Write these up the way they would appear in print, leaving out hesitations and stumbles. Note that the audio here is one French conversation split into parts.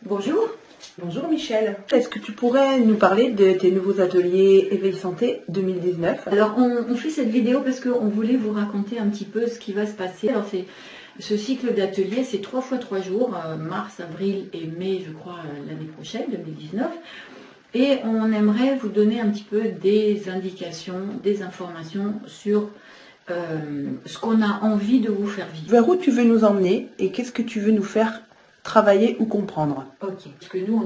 Bonjour. Bonjour Michel. Est-ce que tu pourrais nous parler de tes nouveaux ateliers Éveil Santé 2019? Alors on fait cette vidéo parce qu'on voulait vous raconter un petit peu ce qui va se passer. Alors ce cycle d'ateliers, c'est 3 fois 3 jours, mars, avril et mai, je crois, l'année prochaine, 2019. Et on aimerait vous donner un petit peu des indications, des informations sur ce qu'on a envie de vous faire vivre. Vers où tu veux nous emmener et qu'est-ce que tu veux nous faire travailler ou comprendre? Ok, parce que nous,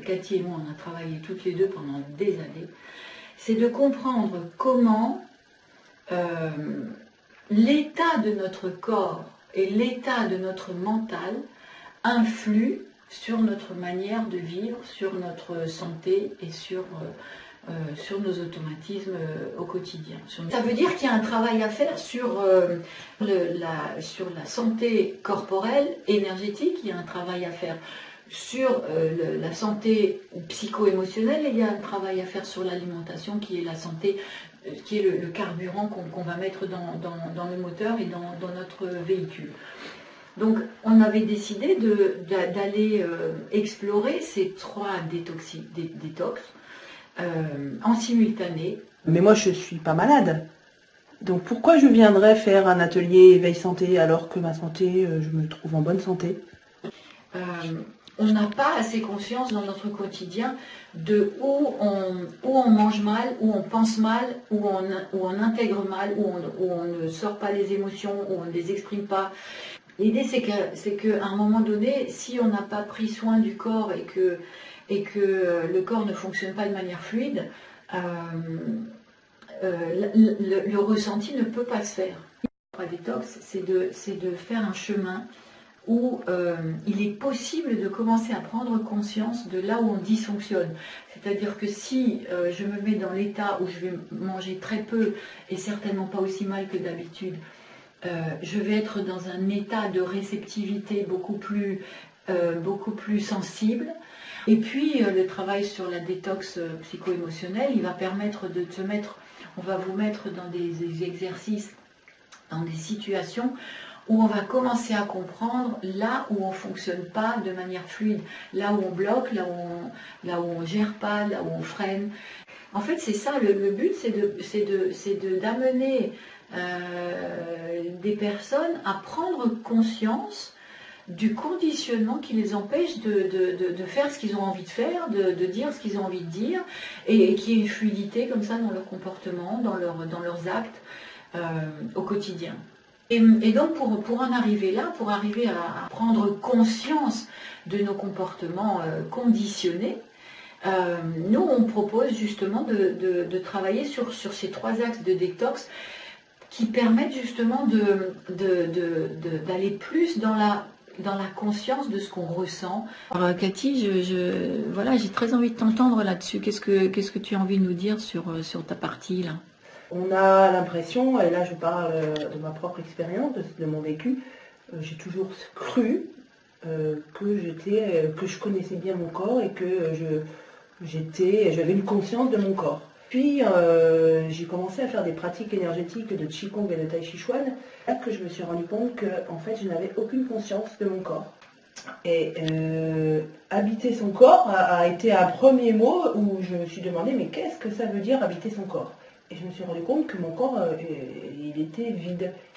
Cathy et moi, on a travaillé toutes les deux pendant des années. C'est de comprendre comment l'état de notre corps et l'état de notre mental influent sur notre manière de vivre, sur notre santé et sur nos automatismes au quotidien. Ça veut dire qu'il y a un travail à faire sur la santé corporelle, énergétique, il y a un travail à faire sur la santé psycho-émotionnelle et il y a un travail à faire sur l'alimentation qui est la santé, qui est le carburant qu'on va mettre dans le moteur et dans notre véhicule. Donc on avait décidé d'aller explorer ces 3 détox en simultané. Mais moi je suis pas malade. Donc pourquoi je viendrais faire un atelier Éveil Santé alors que ma santé, je me trouve en bonne santé? On n'a pas assez conscience dans notre quotidien de où on mange mal, où on pense mal, où on intègre mal, où on ne sort pas les émotions, où on ne les exprime pas. L'idée c'est qu'à un moment donné, si on n'a pas pris soin du corps et que le corps ne fonctionne pas de manière fluide, le ressenti ne peut pas se faire. La détox, c'est de faire un chemin où il est possible de commencer à prendre conscience de là où on dysfonctionne. C'est-à-dire que si je me mets dans l'état où je vais manger très peu et certainement pas aussi mal que d'habitude, je vais être dans un état de réceptivité beaucoup plus sensible. Et puis le travail sur la détox psycho-émotionnelle, il va permettre de te mettre, on va vous mettre dans des exercices, dans des situations où on va commencer à comprendre là où on ne fonctionne pas de manière fluide, là où on bloque, là où on ne gère pas, là où on freine. En fait, c'est ça, le but, c'est d'amener des personnes à prendre conscience du conditionnement qui les empêche de faire ce qu'ils ont envie de faire, de dire ce qu'ils ont envie de dire, et qu'il y ait une fluidité comme ça dans leur comportement, dans leurs actes au quotidien. Et donc pour en arriver là, pour arriver à prendre conscience de nos comportements conditionnés, nous on propose justement de travailler sur ces 3 axes de détox qui permettent justement d'aller plus dans la conscience de ce qu'on ressent. Alors, Cathy, voilà, j'ai très envie de t'entendre là-dessus. Qu'est-ce que tu as envie de nous dire sur ta partie là? On a l'impression, et là je parle de ma propre expérience, de mon vécu, j'ai toujours cru que je connaissais bien mon corps et que j'avais une conscience de mon corps. Puis j'ai commencé à faire des pratiques énergétiques de Qigong et de Tai Chi Chuan, là que je me suis rendu compte que en fait je n'avais aucune conscience de mon corps. Et habiter son corps a été un premier mot où je me suis demandé mais qu'est-ce que ça veut dire habiter son corps? Et je me suis rendu compte que mon corps, il était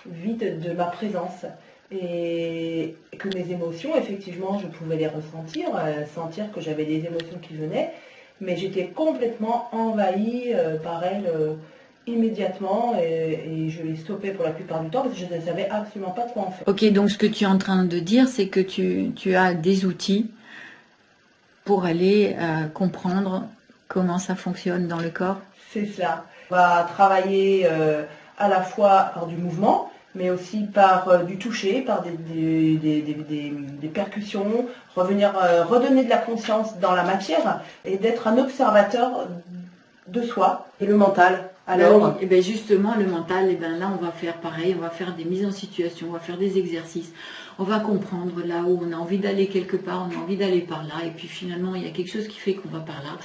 vide de ma présence. Et que mes émotions, effectivement, je pouvais les ressentir, sentir que j'avais des émotions qui venaient, mais j'étais complètement envahie par elles immédiatement et je les stoppais pour la plupart du temps parce que je ne savais absolument pas quoi en faire. Ok, donc ce que tu es en train de dire, c'est que tu as des outils pour aller comprendre comment ça fonctionne dans le corps? C'est cela. On va travailler à la fois par du mouvement, mais aussi par du toucher, par des percussions, redonner de la conscience dans la matière et d'être un observateur de soi. Et le mental, alors oui, et bien justement, le mental, et bien là, on va faire pareil, on va faire des mises en situation, on va faire des exercices, on va comprendre là où on a envie d'aller quelque part, on a envie d'aller par là, et puis finalement, il y a quelque chose qui fait qu'on va par là.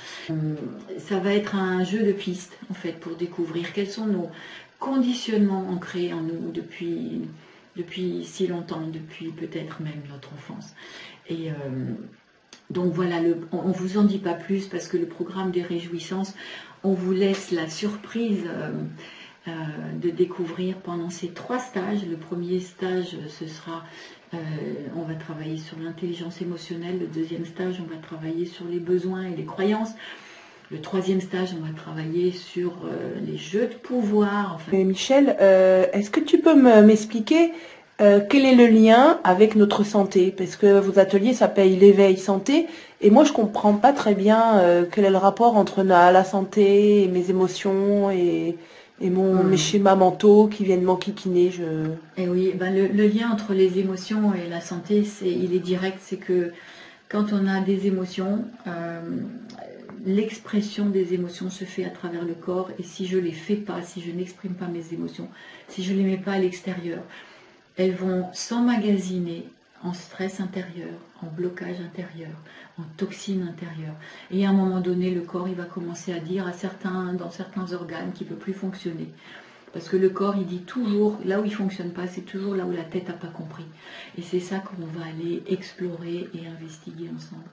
Ça va être un jeu de pistes, en fait, pour découvrir quels sont nos conditionnements ancrés en nous depuis si longtemps, depuis peut-être même notre enfance. Et Donc voilà, on ne vous en dit pas plus parce que le programme des réjouissances, on vous laisse la surprise de découvrir pendant ces 3 stages. Le premier stage, ce sera, on va travailler sur l'intelligence émotionnelle. Le deuxième stage, on va travailler sur les besoins et les croyances. Le troisième stage, on va travailler sur les jeux de pouvoir. Enfin. Michel, est-ce que tu peux m'expliquer quel est le lien avec notre santé? Parce que vos ateliers s'appellent l'éveil santé, et moi je comprends pas très bien quel est le rapport entre la santé et mes émotions et mes schémas mentaux qui viennent m'enquiquiner. Et oui, ben le lien entre les émotions et la santé, il est direct. C'est que quand on a des émotions, l'expression des émotions se fait à travers le corps, et si je ne les fais pas, si je n'exprime pas mes émotions, si je ne les mets pas à l'extérieur, elles vont s'emmagasiner en stress intérieur, en blocage intérieur, en toxines intérieures. Et à un moment donné, le corps il va commencer à dire dans certains organes qu'il ne peut plus fonctionner. Parce que le corps, il dit toujours, là où il ne fonctionne pas, c'est toujours là où la tête n'a pas compris. Et c'est ça qu'on va aller explorer et investiguer ensemble.